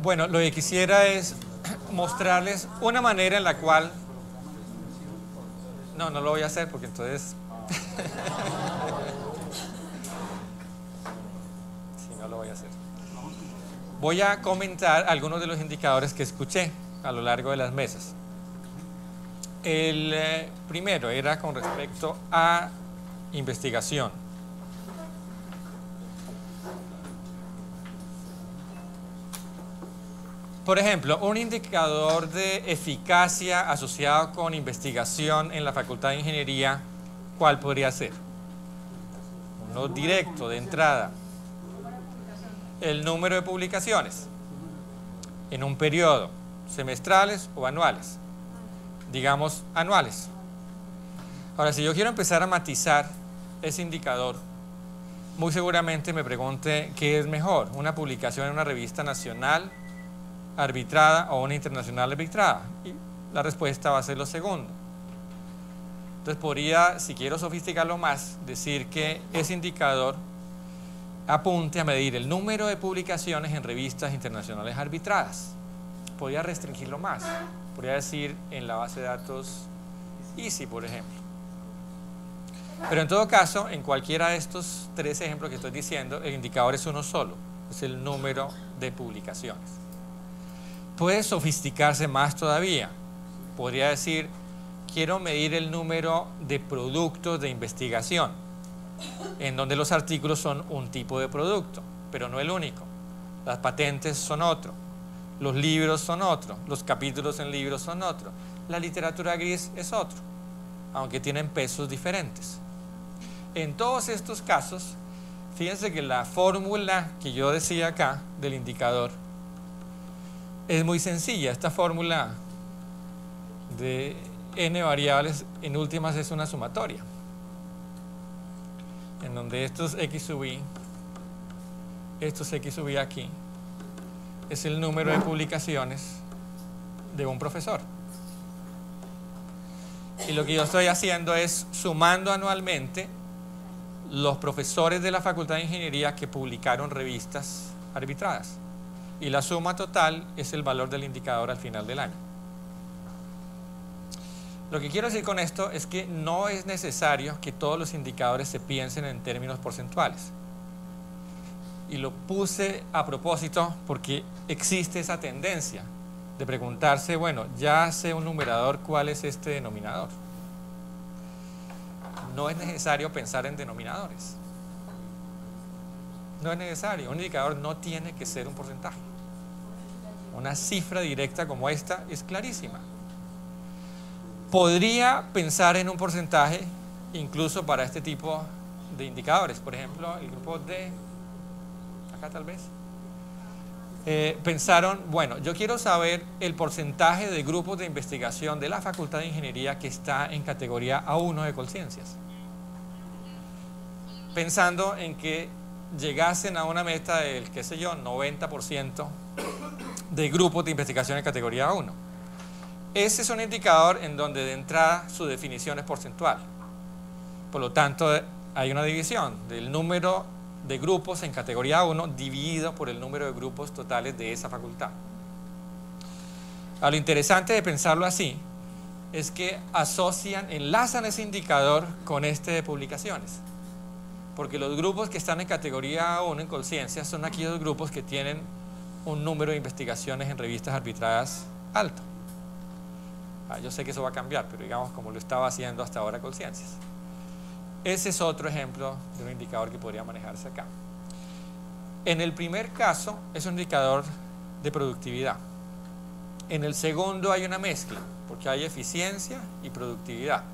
Bueno, lo que quisiera es mostrarles una manera en la cual... No, no lo voy a hacer porque entonces... Sí, no lo voy a hacer. Voy a comentar algunos de los indicadores que escuché a lo largo de las mesas. El primero era con respecto a investigación. Por ejemplo, un indicador de eficacia asociado con investigación en la Facultad de Ingeniería, ¿cuál podría ser? Uno directo, de entrada. El número de publicaciones en un periodo, semestrales o anuales. Digamos, anuales. Ahora, si yo quiero empezar a matizar ese indicador, muy seguramente me pregunte qué es mejor, una publicación en una revista nacional arbitrada o una internacional arbitrada, y la respuesta va a ser lo segundo. Entonces podría, si quiero sofisticarlo más, decir que ese indicador apunte a medir el número de publicaciones en revistas internacionales arbitradas. Podría restringirlo más, podría decir en la base de datos EASY, por ejemplo. Pero en todo caso, en cualquiera de estos tres ejemplos que estoy diciendo, el indicador es uno solo, es el número de publicaciones. Puede sofisticarse más todavía. Podría decir, quiero medir el número de productos de investigación, en donde los artículos son un tipo de producto, pero no el único. Las patentes son otro, los libros son otro, los capítulos en libros son otro, la literatura gris es otro, aunque tienen pesos diferentes. En todos estos casos, fíjense que la fórmula que yo decía acá del indicador es muy sencilla. Esta fórmula de n variables en últimas es una sumatoria, en donde estos x sub i, estos x sub i aquí, es el número de publicaciones de un profesor. Y lo que yo estoy haciendo es sumando anualmente los profesores de la Facultad de Ingeniería que publicaron revistas arbitradas. Y la suma total es el valor del indicador al final del año. Lo que quiero decir con esto es que no es necesario que todos los indicadores se piensen en términos porcentuales. Y lo puse a propósito porque existe esa tendencia de preguntarse, bueno, ya sé un numerador, ¿cuál es este denominador? No es necesario pensar en denominadores. No es necesario. Un indicador no tiene que ser un porcentaje. Una cifra directa como esta es clarísima. Podría pensar en un porcentaje incluso para este tipo de indicadores. Por ejemplo, el grupo D, acá tal vez, pensaron, bueno, yo quiero saber el porcentaje de grupos de investigación de la Facultad de Ingeniería que está en categoría A1 de Colciencias, pensando en que llegasen a una meta del, qué sé yo, 90% de grupos de investigación en categoría A1. Ese es un indicador en donde de entrada su definición es porcentual. Por lo tanto, hay una división del número de grupos en categoría A1 dividido por el número de grupos totales de esa facultad. Lo interesante de pensarlo así es que enlazan ese indicador con este de publicaciones. Porque los grupos que están en categoría A1 en Colciencias son aquellos grupos que tienen un número de investigaciones en revistas arbitradas alto. Yo sé que eso va a cambiar, pero digamos como lo estaba haciendo hasta ahora Colciencias. Ese es otro ejemplo de un indicador que podría manejarse acá. En el primer caso es un indicador de productividad. En el segundo hay una mezcla, porque hay eficiencia y productividad.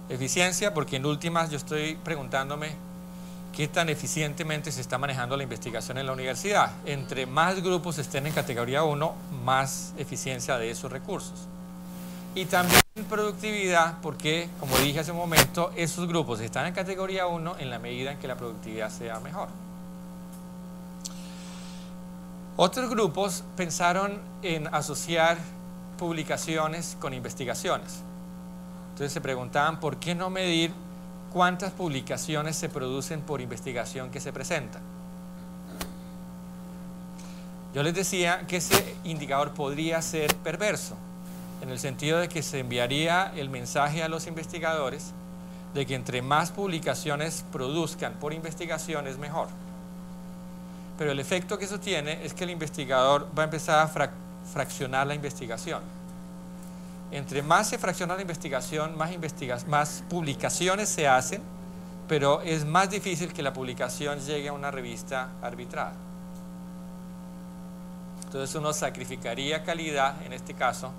Eficiencia porque en últimas yo estoy preguntándome qué tan eficientemente se está manejando la investigación en la universidad. Entre más grupos estén en categoría 1, más eficiencia de esos recursos. Y también productividad porque, como dije hace un momento, esos grupos están en categoría 1 en la medida en que la productividad sea mejor. Otros grupos pensaron en asociar publicaciones con investigaciones. Entonces se preguntaban, ¿por qué no medir cuántas publicaciones se producen por investigación que se presenta? Yo les decía que ese indicador podría ser perverso, en el sentido de que se enviaría el mensaje a los investigadores de que entre más publicaciones produzcan por investigación es mejor. Pero el efecto que eso tiene es que el investigador va a empezar a fraccionar la investigación. Entre más se fracciona la investigación, más publicaciones se hacen, pero es más difícil que la publicación llegue a una revista arbitrada. Entonces uno sacrificaría calidad, en este caso,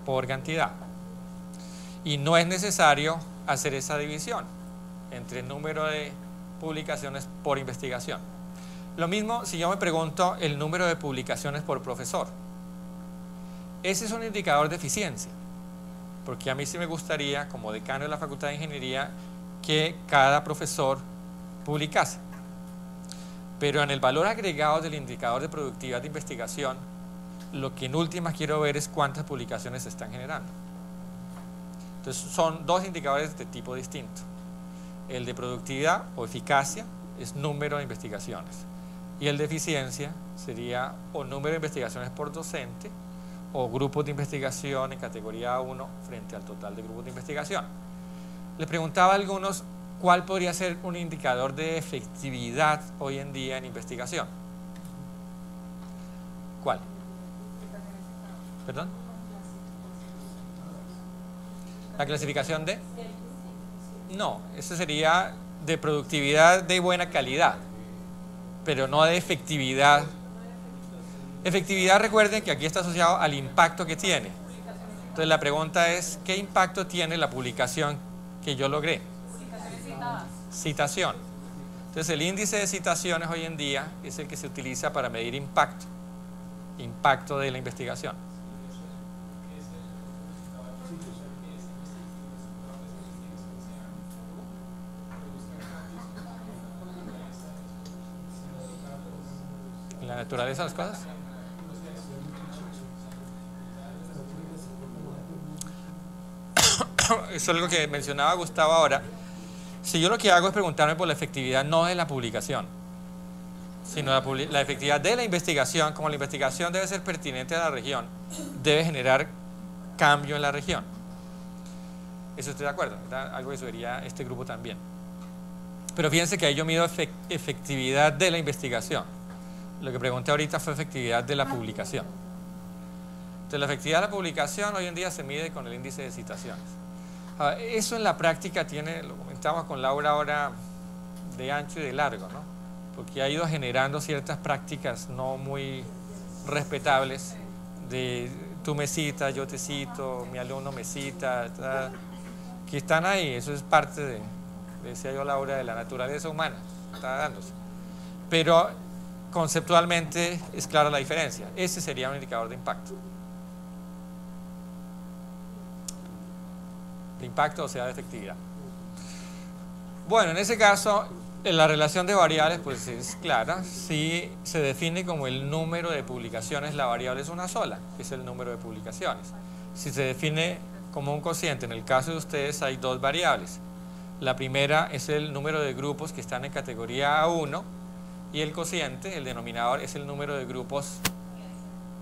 por cantidad. Y no es necesario hacer esa división entre el número de publicaciones por investigación. Lo mismo si yo me pregunto el número de publicaciones por profesor. Ese es un indicador de eficiencia, porque a mí sí me gustaría, como decano de la Facultad de Ingeniería, que cada profesor publicase. Pero en el valor agregado del indicador de productividad de investigación, lo que en últimas quiero ver es cuántas publicaciones se están generando. Entonces son dos indicadores de tipo distinto. El de productividad o eficacia es número de investigaciones, y el de eficiencia sería o número de investigaciones por docente o grupos de investigación en categoría 1 frente al total de grupos de investigación. Les preguntaba a algunos cuál podría ser un indicador de efectividad hoy en día en investigación. ¿Cuál? ¿Perdón? ¿La clasificación de? No, eso sería de productividad de buena calidad, pero no de efectividad. Efectividad, recuerden que aquí está asociado al impacto que tiene. Entonces la pregunta es, ¿qué impacto tiene la publicación que yo logré? Citación. Entonces el índice de citaciones hoy en día es el que se utiliza para medir impacto de la investigación. ¿La naturaleza de las cosas? Eso es algo que mencionaba Gustavo ahora. Si yo lo que hago es preguntarme por la efectividad no de la publicación, sino la efectividad de la investigación, como la investigación debe ser pertinente a la región, debe generar cambio en la región. Eso estoy de acuerdo, ¿verdad? Algo que sugería este grupo también. Pero fíjense que ahí yo mido efectividad de la investigación. Lo que pregunté ahorita fue efectividad de la publicación. Entonces la efectividad de la publicación hoy en día se mide con el índice de citaciones. Eso en la práctica tiene, lo comentamos con Laura ahora, de ancho y de largo, ¿no? Porque ha ido generando ciertas prácticas no muy respetables de tú me citas, yo te cito, mi alumno me cita, que están ahí. Eso es parte de, decía yo Laura, de la naturaleza humana, está dándose. Pero conceptualmente es clara la diferencia. Ese sería un indicador de impacto. De impacto, o sea, de efectividad. Bueno, en ese caso, la relación de variables pues es clara. Si se define como el número de publicaciones, la variable es una sola, que es el número de publicaciones. Si se define como un cociente, en el caso de ustedes hay dos variables. La primera es el número de grupos que están en categoría A1, y el cociente, el denominador, es el número de grupos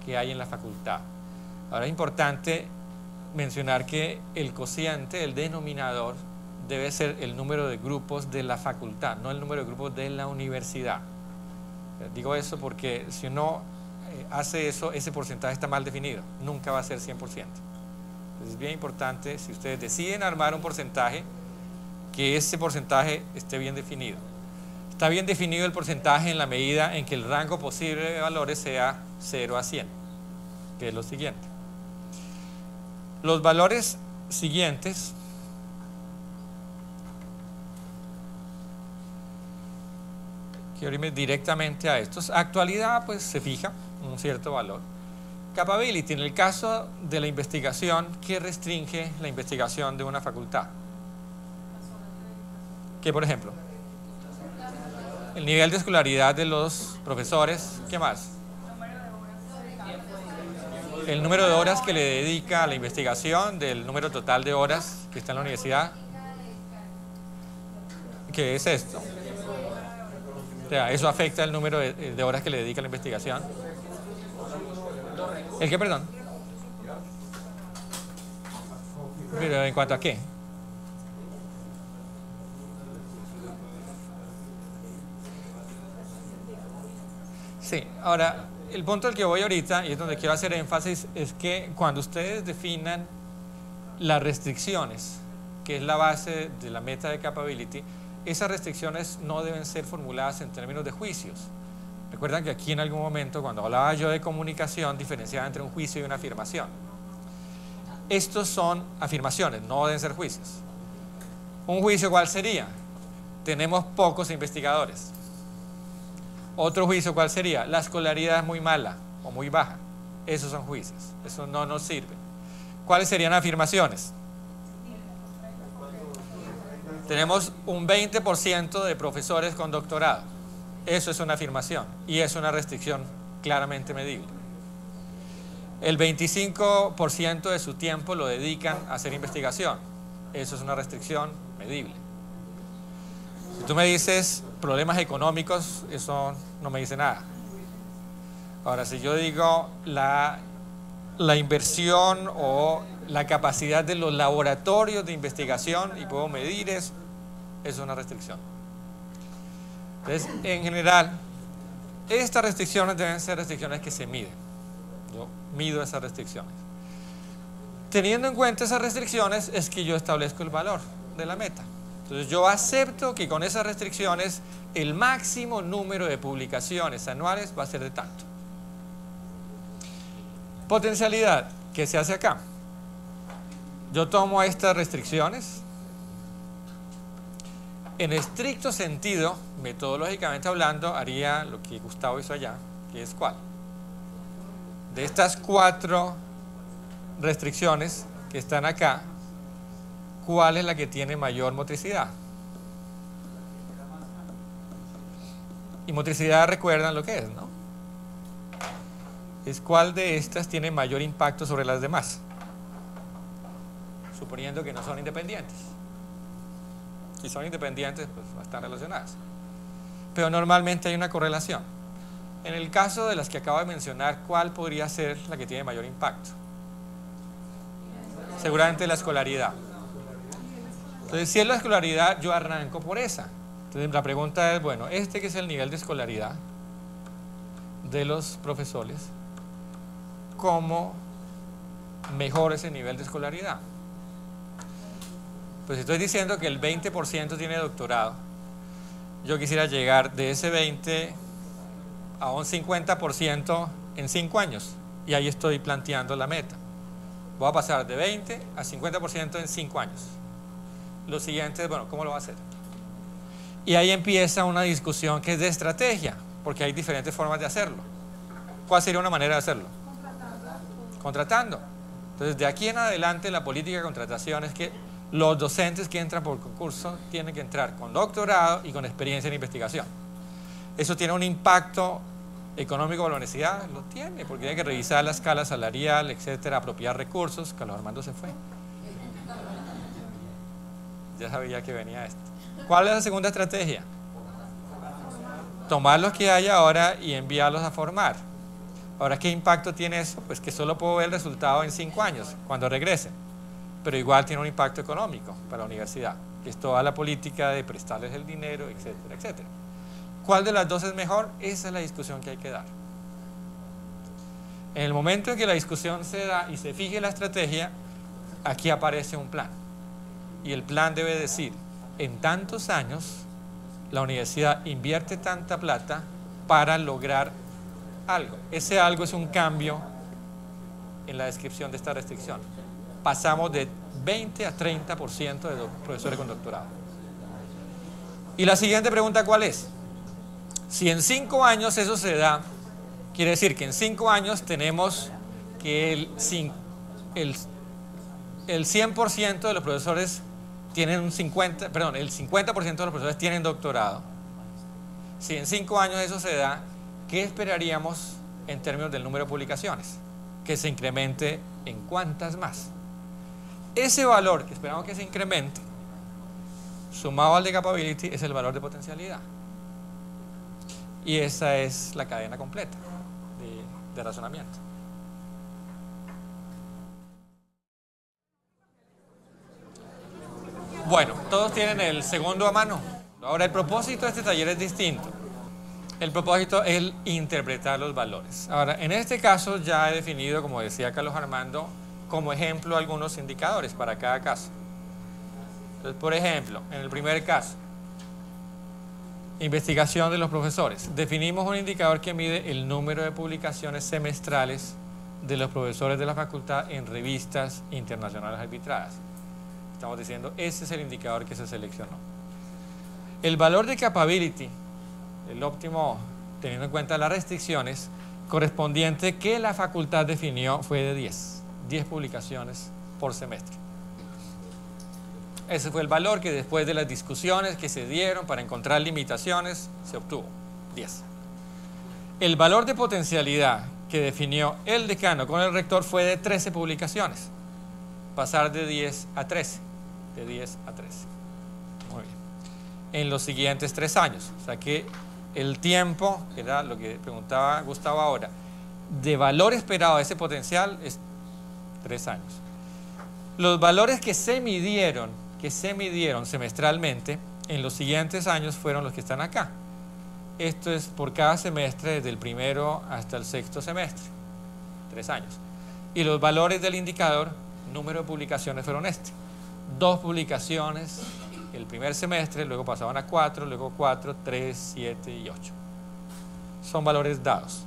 que hay en la facultad. Ahora es importante mencionar que el cociente, el denominador, debe ser el número de grupos de la facultad, no el número de grupos de la universidad. Digo eso porque si uno hace eso, ese porcentaje está mal definido, nunca va a ser 100%. Entonces es bien importante, si ustedes deciden armar un porcentaje, que ese porcentaje esté bien definido. Está bien definido el porcentaje en la medida en que el rango posible de valores sea 0 a 100, que es lo siguiente. Los valores siguientes quiero irme directamente a estos. Actualidad, pues se fija un cierto valor. Capability, en el caso de la investigación, ¿qué restringe la investigación de una facultad? ¿Qué, por ejemplo? El nivel de escolaridad de los profesores. ¿Qué más? El número de horas que le dedica a la investigación, del número total de horas que está en la universidad. ¿Qué es esto? O sea, eso afecta el número de horas que le dedica a la investigación. ¿El qué, perdón? ¿Pero en cuanto a qué? Sí, ahora, el punto al que voy ahorita, y es donde quiero hacer énfasis, es que cuando ustedes definan las restricciones, que es la base de la meta de capability, esas restricciones no deben ser formuladas en términos de juicios. Recuerdan que aquí en algún momento, cuando hablaba yo de comunicación, diferenciaba entre un juicio y una afirmación. Estos son afirmaciones, no deben ser juicios. ¿Un juicio cuál sería? Tenemos pocos investigadores. Otro juicio cuál sería? La escolaridad es muy mala o muy baja. Esos son juicios, eso no nos sirve. ¿Cuáles serían afirmaciones? Tenemos un 20% de profesores con doctorado. Eso es una afirmación y es una restricción claramente medible. El 25% de su tiempo lo dedican a hacer investigación. Eso es una restricción medible. Si tú me dices problemas económicos, eso no me dice nada. Ahora, si yo digo la inversión o la capacidad de los laboratorios de investigación y puedo medir eso, es una restricción. Entonces, en general, estas restricciones deben ser restricciones que se miden. Yo mido esas restricciones. Teniendo en cuenta esas restricciones es que yo establezco el valor de la meta. Entonces yo acepto que con esas restricciones el máximo número de publicaciones anuales va a ser de tanto. Potencialidad, ¿qué se hace acá? Yo tomo estas restricciones. En estricto sentido, metodológicamente hablando, haría lo que Gustavo hizo allá, que es ¿cuál? De estas 4 restricciones que están acá, ¿cuál es la que tiene mayor motricidad? Y motricidad, recuerdan lo que es, ¿no? Es cuál de estas tiene mayor impacto sobre las demás, suponiendo que no son independientes. Si son independientes, pues no están relacionadas. Pero normalmente hay una correlación. En el caso de las que acabo de mencionar, ¿cuál podría ser la que tiene mayor impacto? Seguramente la escolaridad. Entonces, si es la escolaridad, yo arranco por esa. Entonces, la pregunta es, bueno, que es el nivel de escolaridad de los profesores, ¿cómo mejora ese nivel de escolaridad? Pues si estoy diciendo que el 20% tiene doctorado, yo quisiera llegar de ese 20 a un 50% en 5 años. Y ahí estoy planteando la meta. Voy a pasar de 20 a 50% en 5 años. Lo siguiente es, bueno, ¿cómo lo va a hacer? Y ahí empieza una discusión que es de estrategia, porque hay diferentes formas de hacerlo. ¿Cuál sería una manera de hacerlo? Contratando. Entonces, de aquí en adelante, la política de contratación es que los docentes que entran por concurso tienen que entrar con doctorado y con experiencia en investigación. ¿Eso tiene un impacto económico para la universidad? Lo tiene, porque tiene que revisar la escala salarial, etcétera, apropiar recursos. Carlos Armando se fue. Ya sabía que venía esto. ¿Cuál es la segunda estrategia? Tomar los que hay ahora y enviarlos a formar. Ahora, ¿qué impacto tiene eso? Pues que solo puedo ver el resultado en 5 años, cuando regresen. Pero igual tiene un impacto económico para la universidad, que es toda la política de prestarles el dinero, etcétera, etcétera. ¿Cuál de las dos es mejor? Esa es la discusión que hay que dar. En el momento en que la discusión se da y se fije la estrategia, aquí aparece un plan. Y el plan debe decir, en tantos años, la universidad invierte tanta plata para lograr algo. Ese algo es un cambio en la descripción de esta restricción. Pasamos de 20 a 30% de profesores con doctorado. Y la siguiente pregunta, ¿cuál es? Si en 5 años eso se da, quiere decir que en 5 años tenemos que el 100% de los profesores tienen el 50% de los profesores tienen doctorado. Si en 5 años eso se da, ¿qué esperaríamos en términos del número de publicaciones? Que se incremente en cuántas más. Ese valor que esperamos que se incremente, sumado al de capability, es el valor de potencialidad. Y esa es la cadena completa de razonamiento. Bueno, todos tienen el segundo a mano. Ahora, el propósito de este taller es distinto. El propósito es el interpretar los valores. Ahora, en este caso ya he definido, como decía Carlos Armando, como ejemplo algunos indicadores para cada caso. Entonces, por ejemplo, en el primer caso, investigación de los profesores. Definimos un indicador que mide el número de publicaciones semestrales de los profesores de la facultad en revistas internacionales arbitradas. Estamos diciendo, ese es el indicador que se seleccionó. El valor de capability, el óptimo teniendo en cuenta las restricciones, correspondiente que la facultad definió fue de 10 publicaciones por semestre. Ese fue el valor que después de las discusiones que se dieron para encontrar limitaciones se obtuvo, 10. El valor de potencialidad que definió el decano con el rector fue de 13 publicaciones, pasar de 10 a 13, de 10 a 13. Muy bien. En los siguientes 3 años, o sea que el tiempo, que era lo que preguntaba Gustavo ahora, de valor esperado de ese potencial es 3 años. Los valores que se midieron semestralmente en los siguientes años fueron los que están acá. Esto es por cada semestre, desde el primero hasta el sexto semestre, 3 años. Y los valores del indicador, número de publicaciones, fueron 2 publicaciones el primer semestre, luego pasaban a 4, luego 4, 3, 7 y 8. Son valores dados.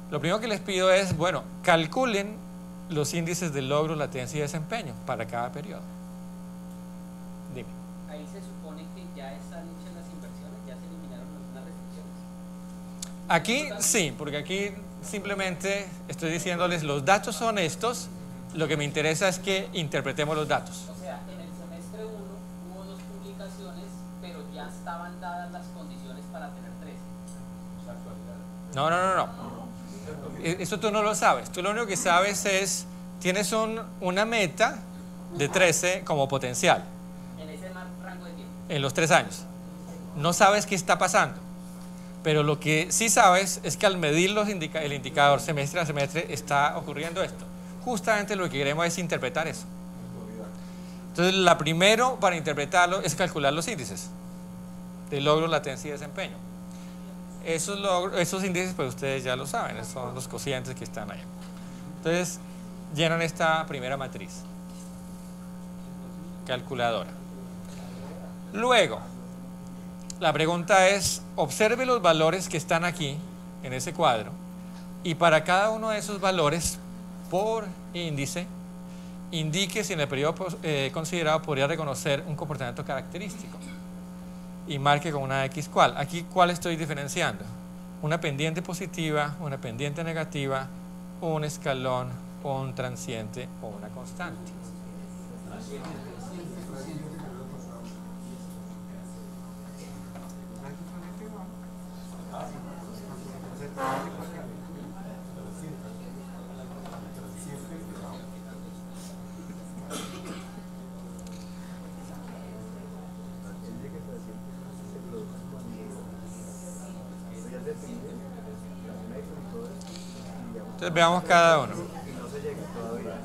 Lo primero que les pido es, bueno, calculen los índices de logro, latencia y desempeño para cada periodo. Dime. Ahí se supone que ya están hechas las inversiones, ya se eliminaron algunas restricciones. Aquí sí, porque aquí simplemente estoy diciéndoles los datos son estos, lo que me interesa es que interpretemos los datos. O sea, en el semestre 1 hubo 2 publicaciones, pero ya estaban dadas las condiciones para tener 3. No. Eso tú no lo sabes. Tú lo único que sabes es, tienes una meta de 13 como potencial. En ese rango de tiempo. En los 3 años. No sabes qué está pasando. Pero lo que sí sabes es que al medir el indicador semestre a semestre está ocurriendo esto. Justamente lo que queremos es interpretar eso. Entonces, la primero para interpretarlo es calcular los índices de logro, latencia y desempeño. Esos índices, pues ustedes ya lo saben, son los cocientes que están ahí. Entonces, llenan esta primera matriz. Calculadora. Luego, la pregunta es, observe los valores que están aquí, en ese cuadro, y para cada uno de esos valores, por índice, indique si en el periodo considerado podría reconocer un comportamiento característico. Y marque con una X cuál. Aquí, ¿cuál estoy diferenciando? Una pendiente positiva, una pendiente negativa, un escalón, un transiente o una constante. Entonces veamos cada uno. Y no se llega todavía,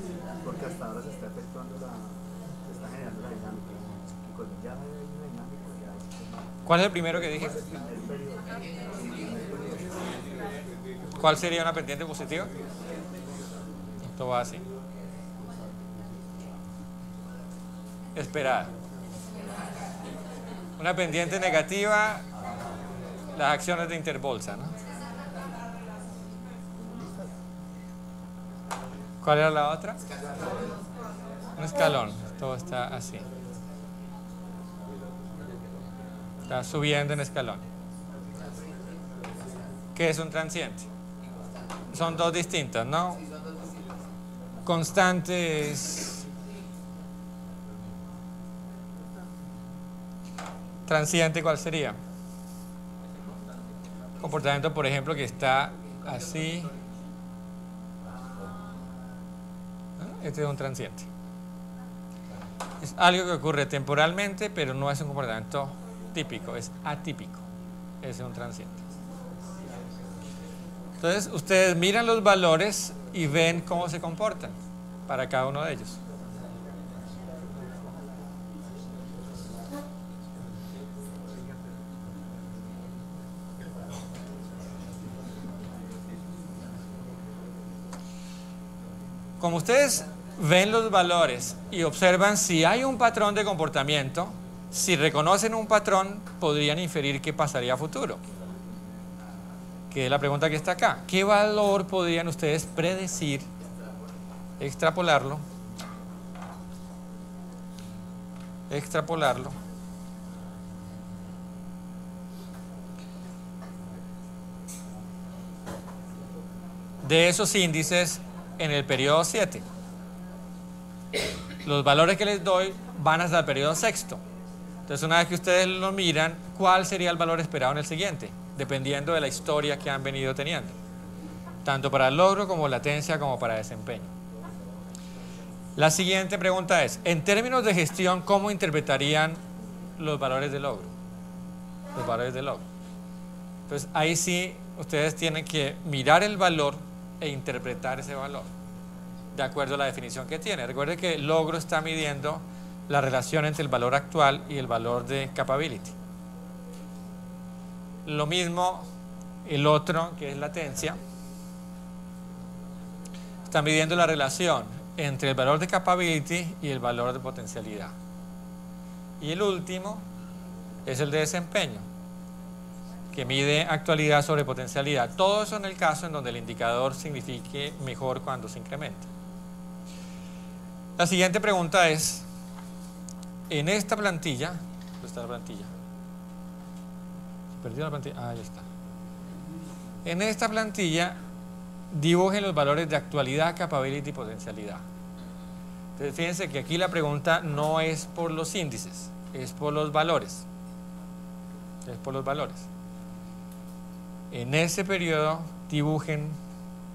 porque hasta ahora se está efectuando se está generando la dinámica. Y cuando ya hay una dinámica, ya hay... ¿Cuál es el primero que dije? ¿Cuál sería una pendiente positiva? Esto va así. Esperar. Una pendiente negativa, las acciones de interbolsa, ¿no? ¿Cuál era la otra? Un escalón. Todo está así. Está subiendo en escalón. ¿Qué es un transiente? Son 2 distintas, ¿no? Constantes. Transiente, ¿cuál sería? Comportamiento, por ejemplo, que está así. Este es un transiente. Es algo que ocurre temporalmente, pero no es un comportamiento típico, es atípico. Ese es un transiente. Entonces, ustedes miran los valores y ven cómo se comportan para cada uno de ellos. Como ustedes ven los valores y observan si hay un patrón de comportamiento, si reconocen un patrón, podrían inferir qué pasaría a futuro. Que es la pregunta que está acá. ¿Qué valor podrían ustedes predecir, extrapolarlo, de esos índices en el periodo 7? Los valores que les doy van hasta el periodo sexto. Entonces, una vez que ustedes lo miran, ¿cuál sería el valor esperado en el siguiente? Dependiendo de la historia que han venido teniendo, tanto para logro como latencia como para desempeño. La siguiente pregunta es, en términos de gestión, ¿cómo interpretarían los valores de logro? Los valores de logro. Entonces, ahí sí ustedes tienen que mirar el valor e interpretar ese valor de acuerdo a la definición que tiene. Recuerde que el logro está midiendo la relación entre el valor actual y el valor de capability. Lo mismo el otro, que es latencia, está midiendo la relación entre el valor de capability y el valor de potencialidad. Y el último es el de desempeño, que mide actualidad sobre potencialidad. Todo eso en el caso en donde el indicador signifique mejor cuando se incrementa. La siguiente pregunta es, en esta plantilla, ¿dónde está la plantilla? ¿Se perdió la plantilla? Ah, ahí está. En esta plantilla dibujen los valores de actualidad, capability y potencialidad. Entonces fíjense que aquí la pregunta no es por los índices, es por los valores. Es por los valores. En ese periodo dibujen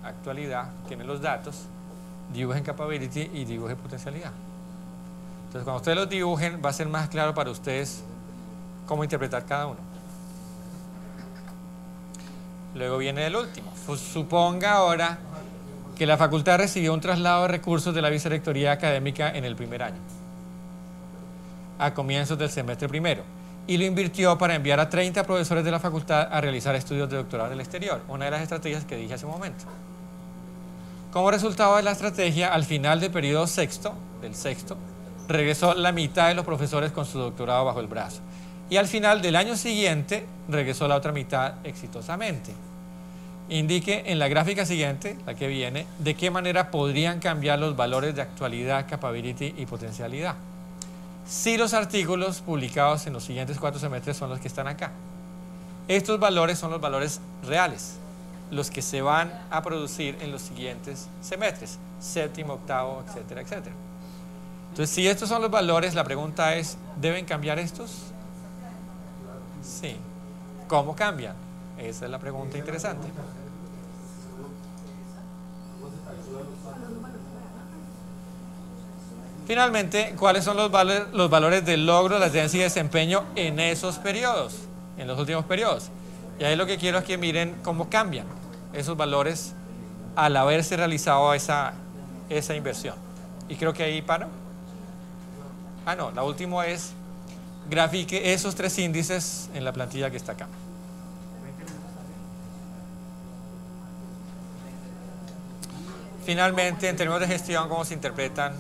actualidad, tienen los datos, dibujen capability y dibujen potencialidad. Entonces cuando ustedes los dibujen va a ser más claro para ustedes cómo interpretar cada uno. Luego viene el último. Suponga ahora que la facultad recibió un traslado de recursos de la vicerrectoría académica en el primer año, a comienzos del semestre primero, y lo invirtió para enviar a 30 profesores de la facultad a realizar estudios de doctorado en el exterior, una de las estrategias que dije hace un momento. Como resultado de la estrategia, al final del periodo sexto, regresó la mitad de los profesores con su doctorado bajo el brazo. Y al final del año siguiente, regresó la otra mitad exitosamente. Indique en la gráfica siguiente, la que viene, de qué manera podrían cambiar los valores de actualidad, capability y potencialidad. Si los artículos publicados en los siguientes 4 semestres son los que están acá. Estos valores son los valores reales, los que se van a producir en los siguientes semestres, séptimo, octavo, etcétera, etcétera. Entonces, si estos son los valores, la pregunta es, ¿deben cambiar estos? Sí. ¿Cómo cambian? Esa es la pregunta interesante. Finalmente, ¿cuáles son los valores de logro, latencia y desempeño en esos periodos, en los últimos periodos? Y ahí lo que quiero es que miren cómo cambian esos valores al haberse realizado esa inversión. Y creo que ahí paro. Ah, no, la última es grafique esos 3 índices en la plantilla que está acá. Finalmente, en términos de gestión, ¿cómo se interpretan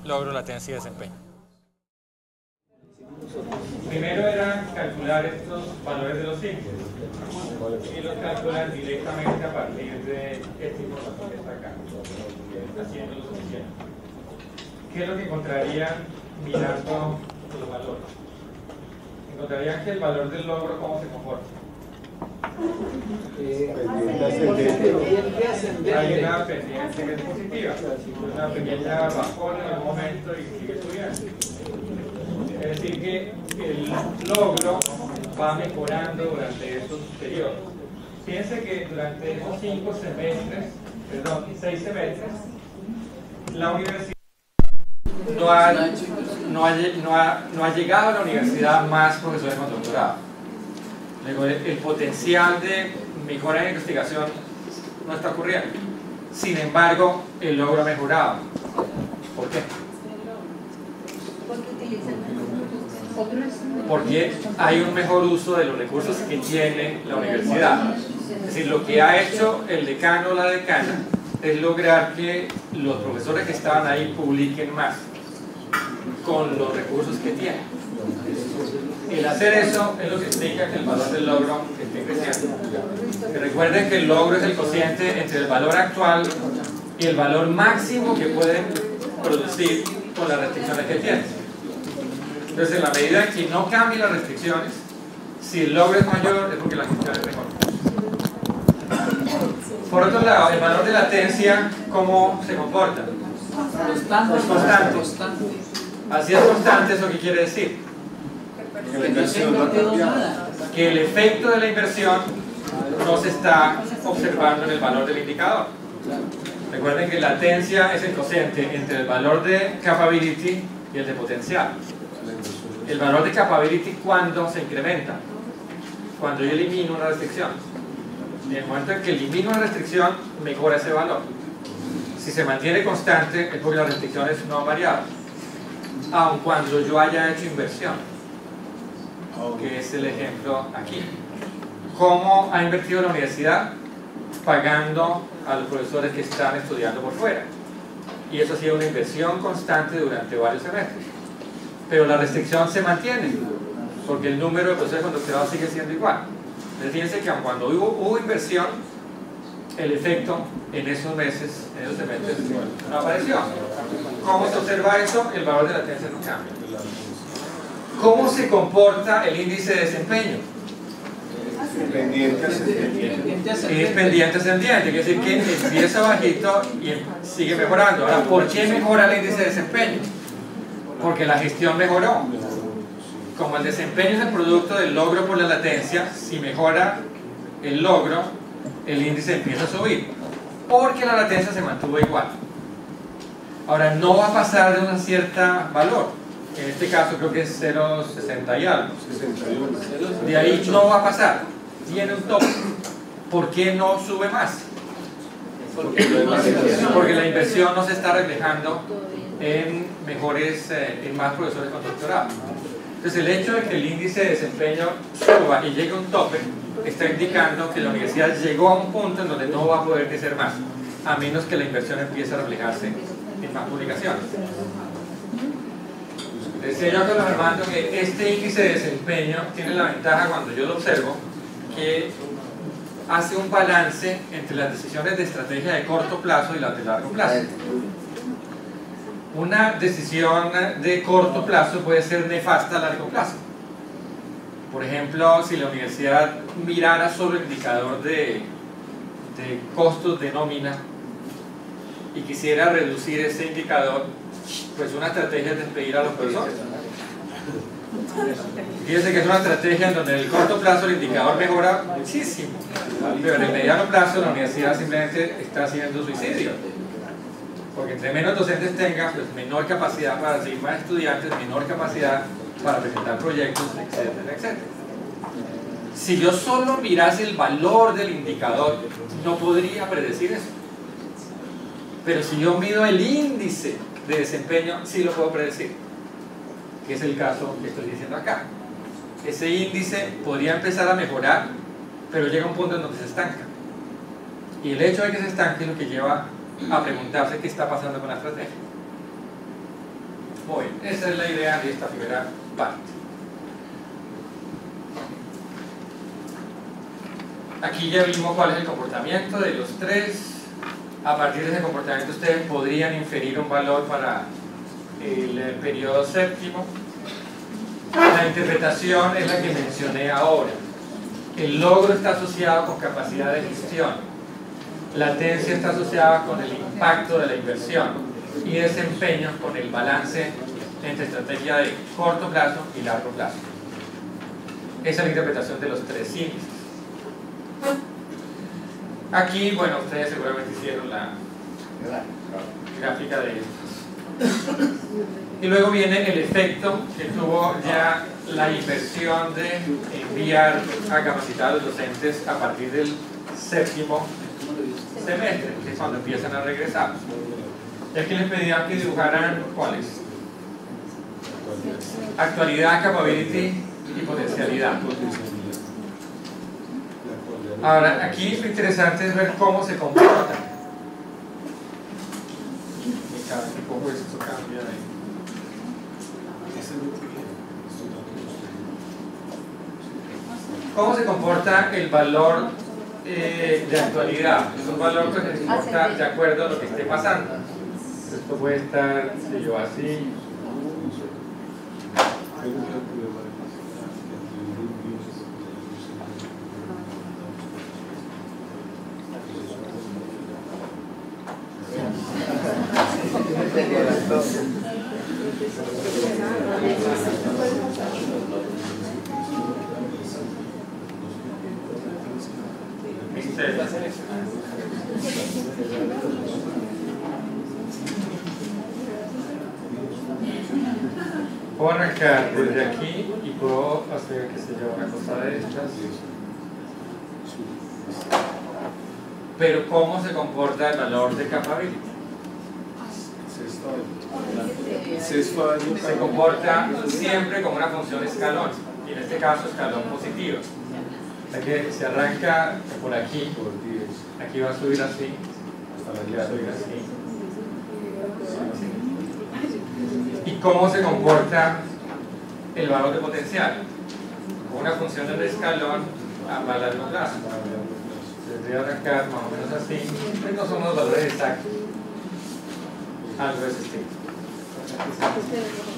logro, latencia y desempeño? Primero era calcular estos valores de los índices y los calculan directamente a partir de esta información que está acá, haciendo lo suficiente. ¿Qué es lo que encontrarían mirando los valores? Encontrarían que el valor del logro, ¿cómo se comporta? Hay una pendiente que es positiva, una pequeña bajón en el momento y sigue subiendo. Es decir, que el logro va mejorando durante estos periodos. Fíjense que durante esos 6 semestres, la universidad no ha llegado a la universidad más profesores con doctorado. El potencial de mejora en investigación no está ocurriendo. Sin embargo, el logro ha mejorado. ¿Por qué? Porque hay un mejor uso de los recursos que tiene la universidad. Es decir, lo que ha hecho el decano o la decana es lograr que los profesores que estaban ahí publiquen más con los recursos que tienen. El hacer eso es lo que explica que el valor del logro esté creciendo. Que recuerden que el logro es el cociente entre el valor actual y el valor máximo que pueden producir con las restricciones que tienen. Entonces, en la medida en que no cambien las restricciones, si el logro es mayor, es porque la gestión es mejor. Por otro lado, el valor de latencia, ¿cómo se comporta? Constante. Es constante. Así es constante, ¿eso qué quiere decir? Que el efecto de la inversión no se está observando en el valor del indicador. Recuerden que latencia es el cociente entre el valor de capability y el de potencial. El valor de capability, ¿cuándo se incrementa? Cuando yo elimino una restricción. En el momento en que elimino una restricción, mejora ese valor. Si se mantiene constante, es porque las restricciones no han variado, aun cuando yo haya hecho inversión, que es el ejemplo aquí. ¿Cómo ha invertido la universidad? Pagando a los profesores que están estudiando por fuera. Y eso ha sido una inversión constante durante varios semestres. Pero la restricción se mantiene, porque el número de profesores con doctorado sigue siendo igual. Entonces fíjense que aun cuando hubo inversión, el efecto en esos meses, en esos semestres, no apareció. ¿Cómo se observa eso? El valor de latencia no cambia. ¿Cómo se comporta el índice de desempeño? Pendiente ascendiente. Es pendiente ascendiente, quiere decir que empieza bajito y sigue mejorando. Ahora, ¿por qué mejora el índice de desempeño? Porque la gestión mejoró. Como el desempeño es el producto del logro por la latencia, si mejora el logro, el índice empieza a subir, porque la latencia se mantuvo igual. Ahora, no va a pasar de una cierta valor. En este caso creo que es 0,60 y algo. De ahí no va a pasar. Tiene un tope. ¿Por qué no sube más? Porque la inversión no se está reflejando en más profesores con doctorado. Entonces, el hecho de que el índice de desempeño suba y llegue a un tope está indicando que la universidad llegó a un punto en donde no va a poder crecer más, a menos que la inversión empiece a reflejarse en más publicaciones. Decía yo con Armando que este índice de desempeño tiene la ventaja, cuando yo lo observo, que hace un balance entre las decisiones de estrategia de corto plazo y las de largo plazo. Una decisión de corto plazo puede ser nefasta a largo plazo. Por ejemplo, si la universidad mirara solo el indicador de costos de nómina y quisiera reducir ese indicador, pues una estrategia es despedir a los profesores. Fíjense que es una estrategia en donde en el corto plazo el indicador mejora muchísimo, pero en el mediano plazo la universidad simplemente está haciendo suicidio, porque entre menos docentes tenga, pues menor capacidad para recibir más estudiantes, menor capacidad para presentar proyectos, etcétera, etcétera. Si yo solo mirase el valor del indicador, no podría predecir eso. Pero si yo mido el índice de desempeño, sí lo puedo predecir, que es el caso que estoy diciendo acá. Ese índice podría empezar a mejorar, pero llega a un punto en donde se estanca. Y el hecho de que se estanque es lo que lleva a preguntarse qué está pasando con la estrategia. Muy bien, esa es la idea de esta primera parte. Aquí ya vimos cuál es el comportamiento de los tres. A partir de ese comportamiento ustedes podrían inferir un valor para el periodo séptimo. La interpretación es la que mencioné ahora. El logro está asociado con capacidad de gestión. Latencia está asociada con el impacto de la inversión. Y desempeño con el balance entre estrategia de corto plazo y largo plazo. Esa es la interpretación de los tres índices. Aquí, bueno, ustedes seguramente hicieron la gráfica de estos. Y luego viene el efecto que tuvo ya la inversión de enviar a capacitar a los docentes a partir del séptimo semestre, que es cuando empiezan a regresar. Y aquí les pedían que dibujaran ¿cuáles? Actualidad, capability y potencialidad. Ahora, aquí lo interesante es ver cómo se comporta. cada vez que cojo esto cambia de... ¿Cómo se comporta el valor de actualidad? Es un valor que se comporta de acuerdo a lo que esté pasando. Esto puede estar, si yo así. Puedo arrancar desde aquí y puedo hacer, qué sé yo, una cosa de estas. Pero ¿cómo se comporta el valor de capability? Se comporta siempre como una función escalón, y en este caso escalón positivo. O sea que se arranca por aquí, aquí va a subir así, aquí va a subir así. ¿Y cómo se comporta el valor de potencial? Como una función de un escalón a largo plazo. Debería arrancar más o menos así, pero no son los valores exactos. Algo de ese estilo.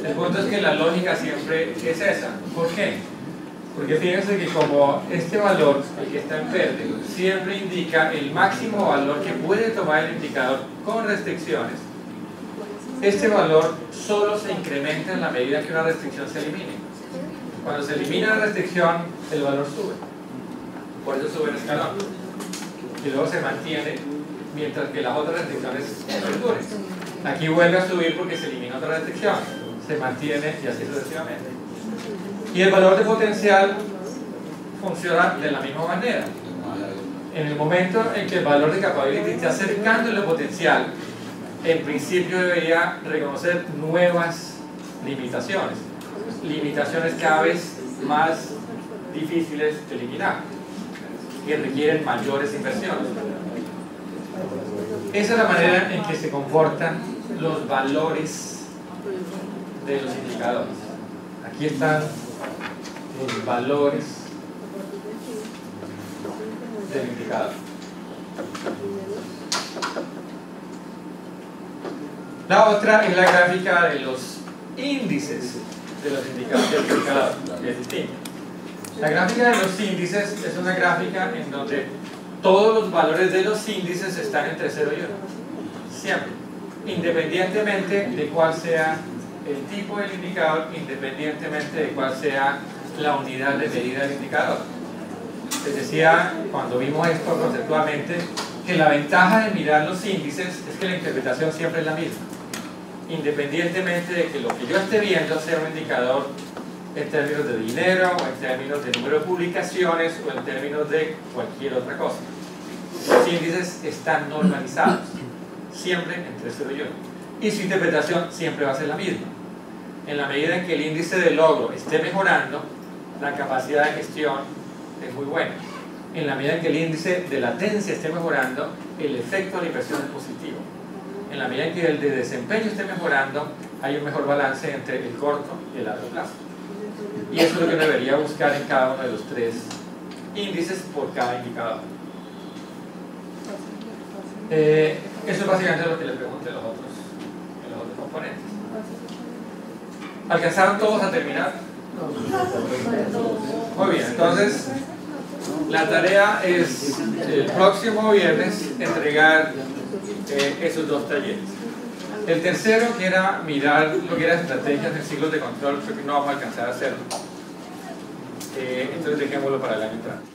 El punto es que la lógica siempre es esa. ¿Por qué? Porque fíjense que como este valor, el que está en verde, siempre indica el máximo valor que puede tomar el indicador con restricciones, este valor solo se incrementa en la medida que una restricción se elimine. Cuando se elimina la restricción, el valor sube. Por eso sube el escalón. Y luego se mantiene mientras que las otras restricciones perduren. Aquí vuelve a subir porque se elimina otra restricción. Se mantiene y así sucesivamente. Y el valor de potencial funciona de la misma manera. En el momento en que el valor de capability esté acercando lo potencial, en principio debería reconocer nuevas limitaciones. Limitaciones cada vez más difíciles de eliminar, que requieren mayores inversiones. Esa es la manera en que se comportan los valores de los indicadores. Aquí están los valores del indicador. La otra es la gráfica de los índices de los indicadores del indicador, que es distinto. La gráfica de los índices es una gráfica en donde todos los valores de los índices están entre 0 y 1. Siempre. Independientemente de cuál sea el tipo del indicador, independientemente de cuál sea la unidad de medida del indicador. Les decía, cuando vimos esto conceptualmente, que la ventaja de mirar los índices es que la interpretación siempre es la misma. Independientemente de que lo que yo esté viendo sea un indicador en términos de dinero, o en términos de número de publicaciones, o en términos de cualquier otra cosa. Los índices están normalizados, siempre entre 0 y 1. Y su interpretación siempre va a ser la misma. En la medida en que el índice de logro esté mejorando, la capacidad de gestión es muy buena. En la medida en que el índice de latencia esté mejorando, el efecto de la inversión es positivo. En la medida en que el de desempeño esté mejorando, hay un mejor balance entre el corto y el largo plazo. Y eso es lo que uno debería buscar en cada uno de los 3 índices por cada indicador. Eso es básicamente lo que les pregunté en los otros componentes. ¿Alcanzaron todos a terminar? Muy bien, entonces la tarea es el próximo viernes entregar esos 2 talleres. El tercero, que era mirar lo que eran estrategias en ciclos de control, creo que no vamos a alcanzar a hacerlo. Entonces dejémoslo para el año entrante.